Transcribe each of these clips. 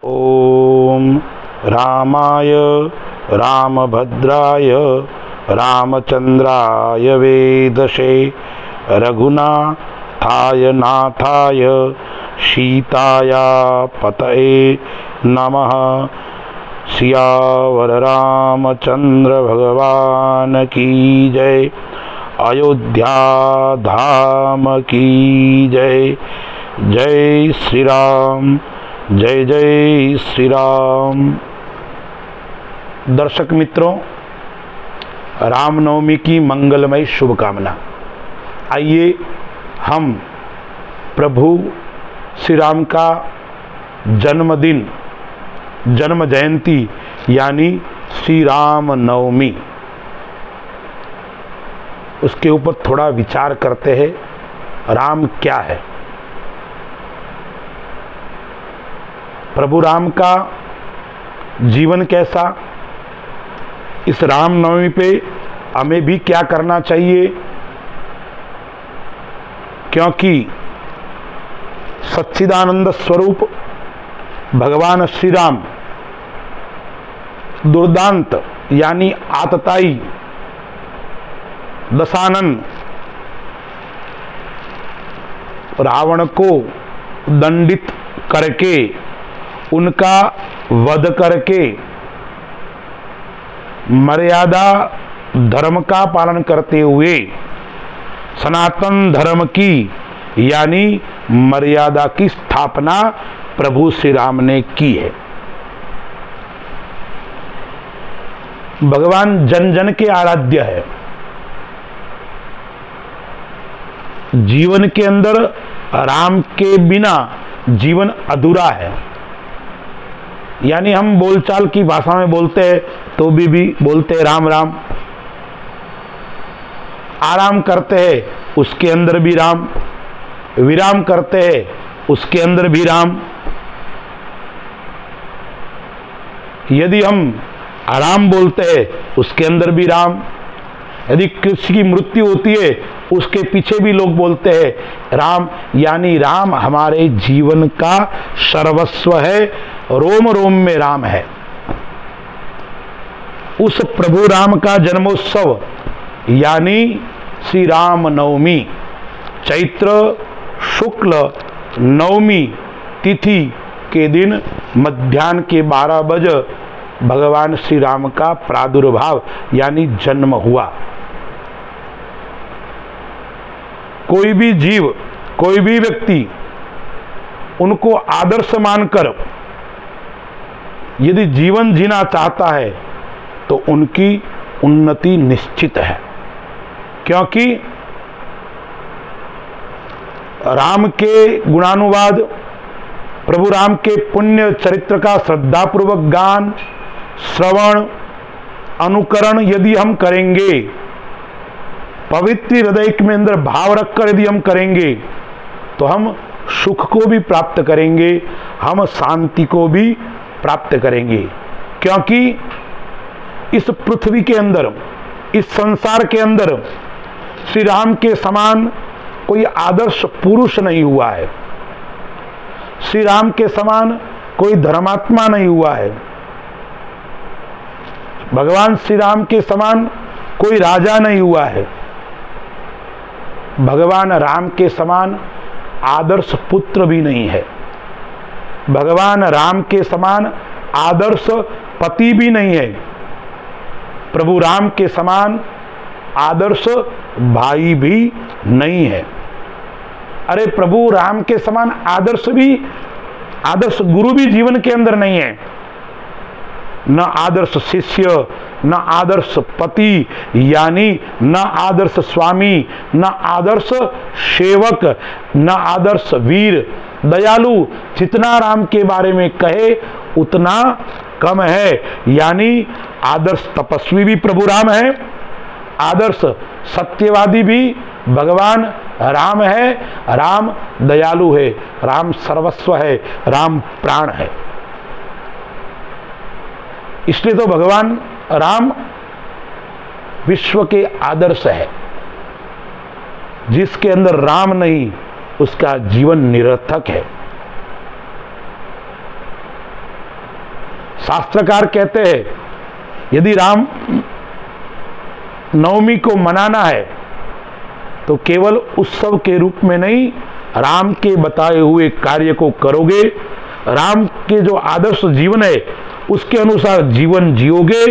ओम रामाय रामभद्राय रामचंद्राय वेदसे रघुनाथाय नाथाय सीताया पतये नमः। सियावर रामचंद्र भगवान की जय। अयोध्या धाम की जय। जय श्री राम, जय जय श्री राम। दर्शक मित्रों, रामनवमी की मंगलमय शुभकामना। आइए हम प्रभु श्री राम का जन्मदिन, जन्म जयंती यानी श्री राम नवमी, उसके ऊपर थोड़ा विचार करते हैं। राम क्या है? प्रभु राम का जीवन कैसा? इस राम नवमी पे हमें भी क्या करना चाहिए? क्योंकि सच्चिदानंद स्वरूप भगवान श्री राम दुर्दांत यानी आतताई दशानन रावण को दंडित करके, उनका वध करके मर्यादा धर्म का पालन करते हुए सनातन धर्म की यानी मर्यादा की स्थापना प्रभु श्री राम ने की है। भगवान जन जन के आराध्य है। जीवन के अंदर राम के बिना जीवन अधूरा है। यानी हम बोलचाल की भाषा में बोलते हैं तो भी बोलते हैं राम राम। आराम करते हैं उसके अंदर भी राम, विराम करते हैं उसके अंदर भी राम। यदि हम आराम बोलते हैं उसके अंदर भी राम। यदि किसी की मृत्यु होती है उसके पीछे भी लोग बोलते हैं राम। यानी राम हमारे जीवन का सर्वस्व है, रोम रोम में राम है। उस प्रभु राम का जन्मोत्सव यानी श्री राम नवमी, चैत्र शुक्ल नवमी तिथि के दिन मध्याह्न के 12 बजे भगवान श्री राम का प्रादुर्भाव यानी जन्म हुआ। कोई भी जीव, कोई भी व्यक्ति उनको आदर्श मानकर यदि जीवन जीना चाहता है तो उनकी उन्नति निश्चित है। क्योंकि राम के गुणानुवाद, प्रभु राम के पुण्य चरित्र का श्रद्धापूर्वक गान, श्रवण, अनुकरण यदि हम करेंगे, पवित्र हृदय के अंदर भाव रखकर यदि हम करेंगे तो हम सुख को भी प्राप्त करेंगे, हम शांति को भी प्राप्त करेंगे। क्योंकि इस पृथ्वी के अंदर, इस संसार के अंदर श्री राम के समान कोई आदर्श पुरुष नहीं हुआ है। श्री राम के समान कोई धर्मात्मा नहीं हुआ है। भगवान श्री राम के समान कोई राजा नहीं हुआ है। भगवान राम के समान आदर्श पुत्र भी नहीं है। भगवान राम के समान आदर्श पति भी नहीं है। प्रभु राम के समान आदर्श भाई भी नहीं है। अरे प्रभु राम के समान आदर्श गुरु भी जीवन के अंदर नहीं है। न आदर्श शिष्य, न आदर्श पति यानी न आदर्श स्वामी, न आदर्श सेवक, न आदर्श वीर दयालु। जितना राम के बारे में कहे उतना कम है। यानी आदर्श तपस्वी भी प्रभु राम है, आदर्श सत्यवादी भी भगवान राम है। राम दयालु है, राम सर्वस्व है, राम प्राण है। इसलिए तो भगवान राम विश्व के आदर्श है। जिसके अंदर राम नहीं उसका जीवन निरर्थक है। शास्त्रकार कहते हैं यदि राम नवमी को मनाना है तो केवल उत्सव के रूप में नहीं, राम के बताए हुए कार्य को करोगे, राम के जो आदर्श जीवन है उसके अनुसार जीवन जियोगे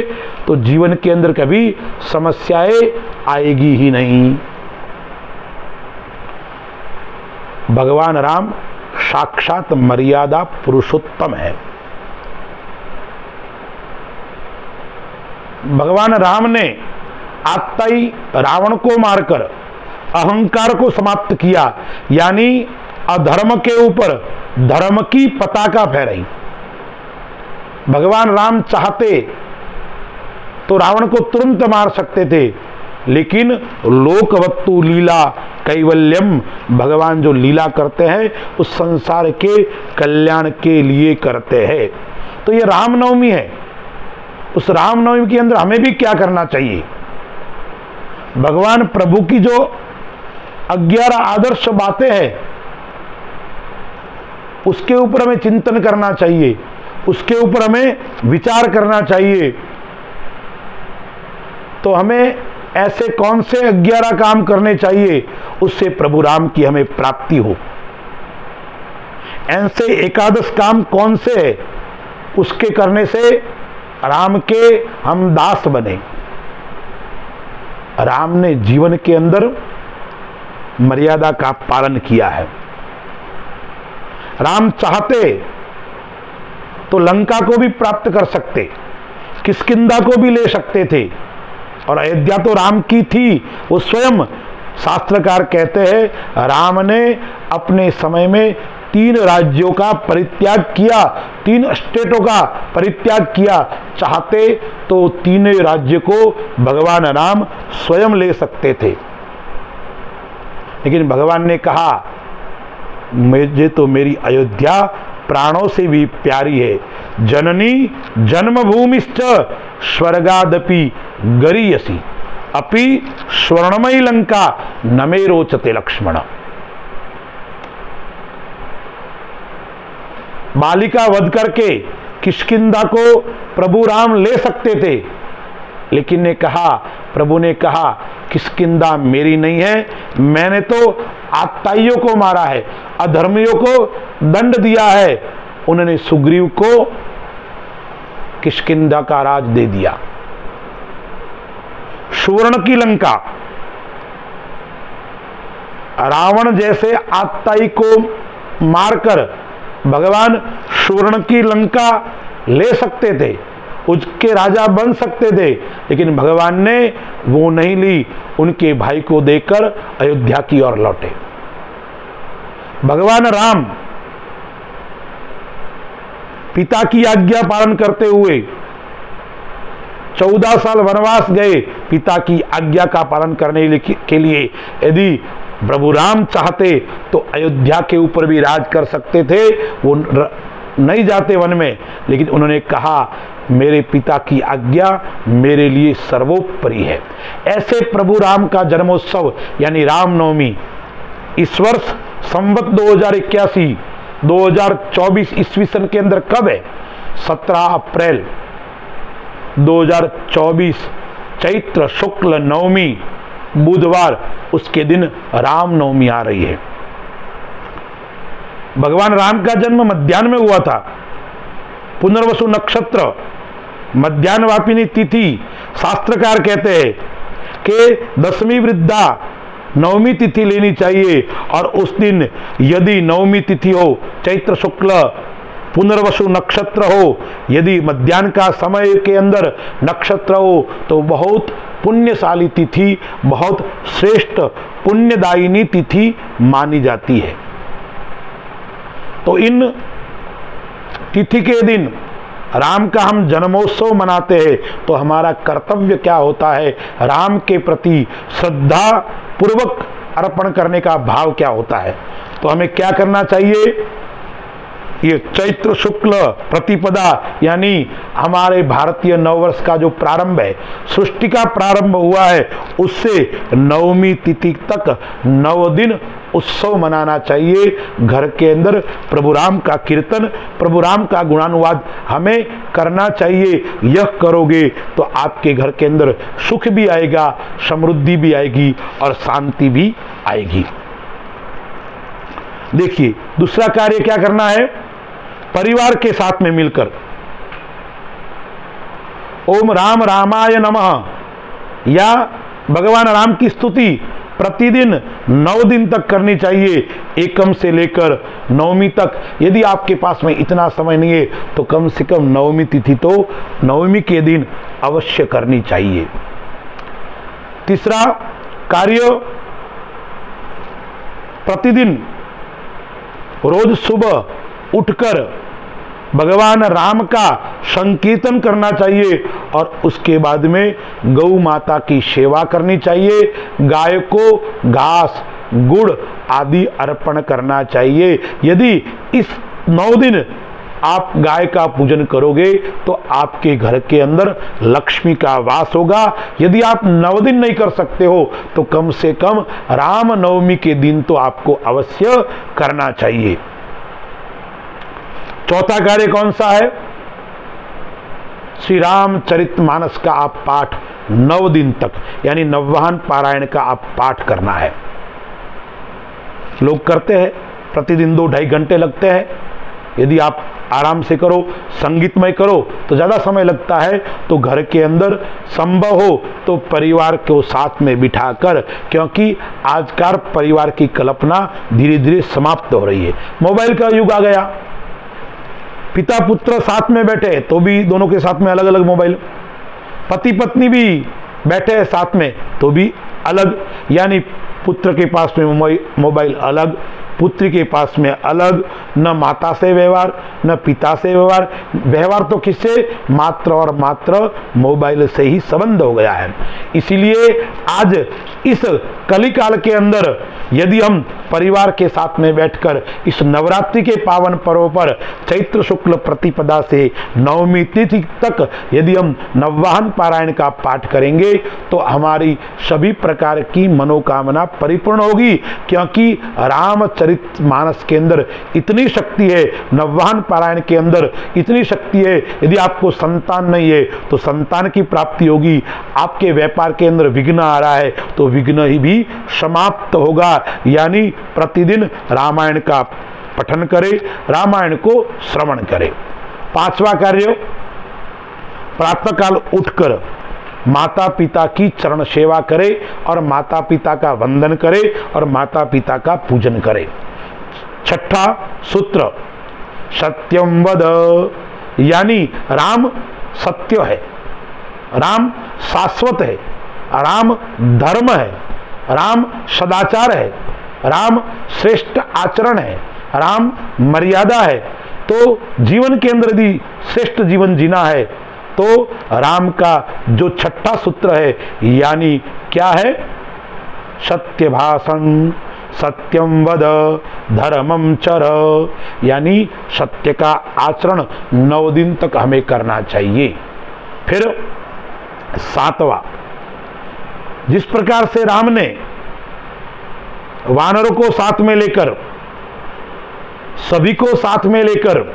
तो जीवन के अंदर कभी समस्याएं आएगी ही नहीं। भगवान राम साक्षात मर्यादा पुरुषोत्तम है। भगवान राम ने आत्ताई रावण को मारकर अहंकार को समाप्त किया, यानी अधर्म के ऊपर धर्म की पताका फहराई। भगवान राम चाहते तो रावण को तुरंत मार सकते थे, लेकिन लोकवत्तु लीला कैवल्यम, भगवान जो लीला करते हैं उस संसार के कल्याण के लिए करते हैं। तो ये रामनवमी है, उस रामनवमी के अंदर हमें भी क्या करना चाहिए? भगवान प्रभु की जो 11 आदर्श बातें हैं उसके ऊपर हमें चिंतन करना चाहिए, उसके ऊपर हमें विचार करना चाहिए। तो हमें ऐसे कौन से 11 काम करने चाहिए उससे प्रभु राम की हमें प्राप्ति हो। ऐसे एकादश काम कौन से है उसके करने से राम के हम दास बने। राम ने जीवन के अंदर मर्यादा का पालन किया है। राम चाहते तो लंका को भी प्राप्त कर सकते, किष्किंधा को भी ले सकते थे, और अयोध्या तो राम की थी। वो स्वयं शास्त्रकार कहते हैं राम ने अपने समय में 3 राज्यों का परित्याग किया, 3 स्टेटों का परित्याग किया। चाहते तो 3 राज्य को भगवान राम स्वयं ले सकते थे, लेकिन भगवान ने कहा मुझे तो मेरी अयोध्या प्राणों से भी प्यारी है। जननी जन्मभूमिश्च स्वर्गादपि गरीयसी अपि स्वर्णमयी लंका न मे रोचते लक्ष्मण। बालिका वध करके किष्किंधा को प्रभु राम ले सकते थे, लेकिन प्रभु ने कहा किष्किंधा मेरी नहीं है, मैंने तो आत्ताइयों को मारा है, अधर्मियों को दंड दिया है। उन्होंने सुग्रीव को किष्किंधा का राज दे दिया। सुवर्ण की लंका, रावण जैसे आत्ताई को मारकर भगवान सुवर्ण की लंका ले सकते थे, उसके राजा बन सकते थे, लेकिन भगवान ने वो नहीं ली, उनके भाई को देकर अयोध्या की ओर लौटे। भगवान राम पिता की आज्ञा पालन करते हुए 14 साल वनवास गए, पिता की आज्ञा का पालन करने के लिए। यदि प्रभु राम चाहते तो अयोध्या के ऊपर भी राज कर सकते थे, वो नहीं जाते वन में, लेकिन उन्होंने कहा मेरे पिता की आज्ञा मेरे लिए सर्वोपरि है। ऐसे प्रभु राम का जन्मोत्सव यानी रामनवमी इस वर्ष संवत 2081 2024 ईस्वी सन के अंदर कब है? 17 अप्रैल 2024 चैत्र शुक्ल नवमी बुधवार, उसके दिन रामनवमी आ रही है। भगवान राम का जन्म मध्याह्न में हुआ था। पुनर्वसु नक्षत्र, मध्याह्नवापिनी तिथि। शास्त्रकार कहते हैं कि 10वीं वृद्धा नवमी तिथि लेनी चाहिए, और उस दिन यदि नवमी तिथि हो, चैत्र शुक्ल पुनर्वसु नक्षत्र हो, यदि मध्याह्न का समय के अंदर नक्षत्र हो, तो बहुत पुण्यशाली तिथि, बहुत श्रेष्ठ पुण्यदायिनी तिथि मानी जाती है। तो इन तिथि के दिन राम का हम जन्मोत्सव मनाते हैं, तो हमारा कर्तव्य क्या होता है? राम के प्रति श्रद्धा पूर्वक अर्पण करने का भाव क्या होता है? तो हमें क्या करना चाहिए? ये चैत्र शुक्ल प्रतिपदा यानी हमारे भारतीय नववर्ष का जो प्रारंभ है, सृष्टि का प्रारंभ हुआ है, उससे नवमी तिथि तक 9 दिन उत्सव मनाना चाहिए। घर के अंदर प्रभु राम का कीर्तन, प्रभु राम का गुणानुवाद हमें करना चाहिए। यह करोगे तो आपके घर के अंदर सुख भी आएगा, समृद्धि भी आएगी और शांति भी आएगी। देखिए, दूसरा कार्य क्या करना है, परिवार के साथ में मिलकर ओम राम रामाय नमः या भगवान राम की स्तुति प्रतिदिन 9 दिन तक करनी चाहिए, एकम से लेकर नवमी तक। यदि आपके पास में इतना समय नहीं है तो कम से कम नवमी तिथि तो नवमी के दिन अवश्य करनी चाहिए। तीसरा कार्य, प्रतिदिन रोज सुबह उठकर भगवान राम का संकीर्तन करना चाहिए और उसके बाद में गौ माता की सेवा करनी चाहिए। गाय को घास, गुड़ आदि अर्पण करना चाहिए। यदि इस 9 दिन आप गाय का पूजन करोगे तो आपके घर के अंदर लक्ष्मी का वास होगा। यदि आप 9 दिन नहीं कर सकते हो तो कम से कम राम नवमी के दिन तो आपको अवश्य करना चाहिए। चौथा कार्य कौन सा है, श्री रामचरितमानस का आप पाठ 9 दिन तक यानी नववाहन पारायण का आप पाठ करना है। लोग करते हैं, प्रतिदिन 2-2.5 घंटे लगते हैं। यदि आप आराम से करो, संगीतमय करो तो ज़्यादा समय लगता है। तो घर के अंदर संभव हो तो परिवार को साथ में बिठाकर, क्योंकि आजकल परिवार की कल्पना धीरे धीरे समाप्त हो रही है। मोबाइल का युग आ गया, पिता पुत्र साथ में बैठे तो भी दोनों के साथ में अलग अलग मोबाइल, पति पत्नी भी बैठे साथ में तो भी अलग, यानी पुत्र के पास में मोबाइल अलग, पुत्री के पास में अलग, न माता से व्यवहार न पिता से व्यवहार। व्यवहार तो किससे, मात्र और मात्र मोबाइल से ही संबंध हो गया है। इसीलिए आज इस कलिकाल के अंदर यदि हम परिवार के साथ में बैठकर इस नवरात्रि के पावन पर्व पर चैत्र शुक्ल प्रतिपदा से नवमी तिथि तक यदि हम नववाहन पारायण का पाठ करेंगे तो हमारी सभी प्रकार की मनोकामना परिपूर्ण होगी, क्योंकि रामचरितमानस के अंदर इतनी शक्ति है, नववाहन पारायण के अंदर इतनी शक्ति है। यदि आपको संतान नहीं है तो संतान की प्राप्ति होगी, आपके व्यापार के अंदर विघ्न आ रहा है तो विघ्न ही भी समाप्त होगा। यानी प्रतिदिन रामायण का पठन करें, रामायण को श्रवण करें। 5वां कार्य, प्रातःकाल उठकर माता पिता की चरण सेवा करे और माता पिता का वंदन करे और माता पिता का पूजन करे। 6ठा सूत्र, सत्यम वद, यानी राम सत्य है, राम शाश्वत है, राम धर्म है, राम सदाचार है, राम श्रेष्ठ आचरण है, राम मर्यादा है। तो जीवन के अंदर यदि श्रेष्ठ जीवन जीना है तो राम का जो 6ठा सूत्र है, यानी क्या है, सत्य भाषण, सत्यम वद, धर्मम चर, यानी सत्य का आचरण 9 दिन तक हमें करना चाहिए। फिर 7वां, जिस प्रकार से राम ने वानरों को साथ में लेकर, सभी को साथ में लेकर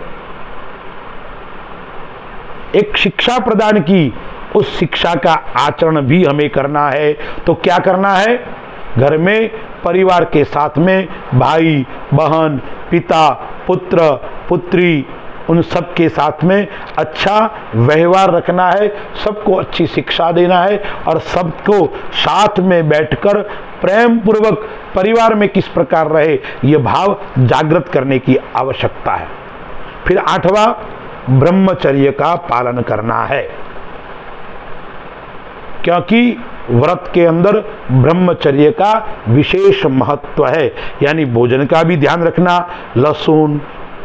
एक शिक्षा प्रदान की, उस शिक्षा का आचरण भी हमें करना है। तो क्या करना है, घर में परिवार के साथ में भाई बहन, पिता पुत्र पुत्री, उन सब के साथ में अच्छा व्यवहार रखना है, सबको अच्छी शिक्षा देना है और सबको साथ में बैठकर प्रेम पूर्वक परिवार में किस प्रकार रहे ये भाव जागृत करने की आवश्यकता है। फिर 8वां, ब्रह्मचर्य का पालन करना है, क्योंकि व्रत के अंदर ब्रह्मचर्य का विशेष महत्व है। यानी भोजन का भी ध्यान रखना, लहसुन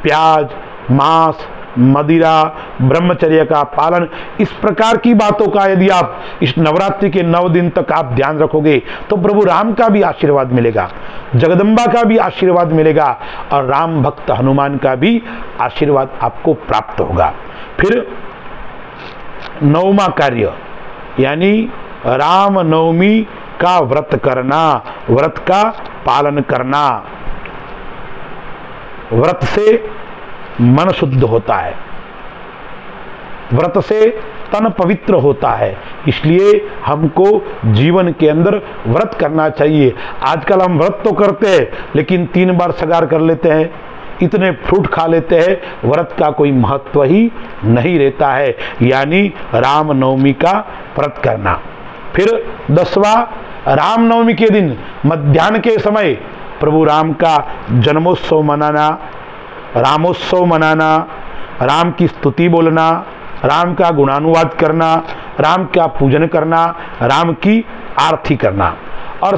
प्याज मांस मदिरा ब्रह्मचर्य का पालन, इस प्रकार की बातों का यदि आप इस नवरात्रि के 9 दिन तक आप ध्यान रखोगे तो प्रभु राम का भी आशीर्वाद मिलेगा, जगदम्बा का भी आशीर्वाद मिलेगा और राम भक्त हनुमान का भी आशीर्वाद आपको प्राप्त होगा। फिर 9वां कार्य यानी राम नवमी का व्रत करना, व्रत का पालन करना। व्रत से मन शुद्ध होता है, व्रत से तन पवित्र होता है, इसलिए हमको जीवन के अंदर व्रत करना चाहिए। आजकल हम व्रत तो करते हैं लेकिन 3 बार सगार कर लेते हैं, इतने फ्रूट खा लेते हैं, व्रत का कोई महत्व ही नहीं रहता है। यानी रामनवमी का व्रत करना। फिर 10वां, रामनवमी के दिन मध्याह्न के समय प्रभु राम का जन्मोत्सव मनाना, रामोत्सव मनाना, राम की स्तुति बोलना, राम का गुणानुवाद करना, राम का पूजन करना, राम की आरती करना। और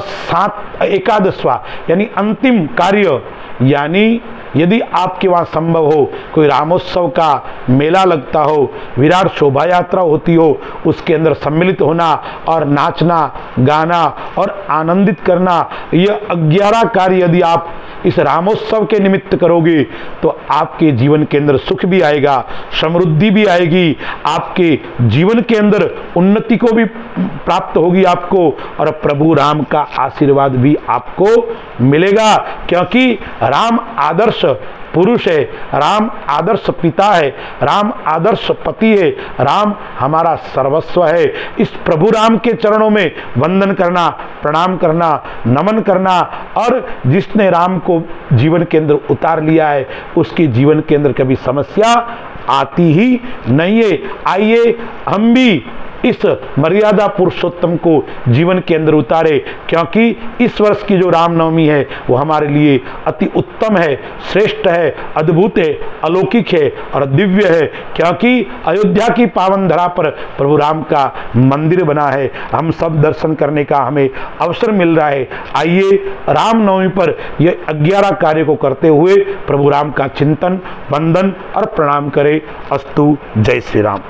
11वां यानी अंतिम कार्य, यानी यदि आपके वहाँ संभव हो, कोई रामोत्सव का मेला लगता हो, विराट शोभा यात्रा होती हो, उसके अंदर सम्मिलित होना और नाचना, गाना और आनंदित करना, यह 11 कार्य यदि आप इस रामोत्सव के निमित्त करोगे तो आपके जीवन के अंदर सुख भी आएगा, समृद्धि भी आएगी, आपके जीवन के अंदर उन्नति को भी प्राप्त होगी आपको, और प्रभु राम का आशीर्वाद भी आपको मिलेगा। क्योंकि राम आदर्श पुरुष है, राम आदर्श पिता है, राम आदर्श पति है, राम हमारा सर्वस्व है। इस प्रभु राम के चरणों में वंदन करना, प्रणाम करना, नमन करना, और जिसने राम को जीवन के अंदर उतार लिया है उसके जीवन के अंदर कभी समस्या आती ही नहीं है। आइए हम भी इस मर्यादा पुरुषोत्तम को जीवन के अंदर उतारे, क्योंकि इस वर्ष की जो रामनवमी है वो हमारे लिए अति उत्तम है, श्रेष्ठ है, अद्भुत है, अलौकिक है और दिव्य है। क्योंकि अयोध्या की पावन धरा पर प्रभु राम का मंदिर बना है, हम सब दर्शन करने का हमें अवसर मिल रहा है। आइए रामनवमी पर ये 11 कार्य को करते हुए प्रभु राम का चिंतन, वंदन और प्रणाम करें। अस्तु। जय श्री राम।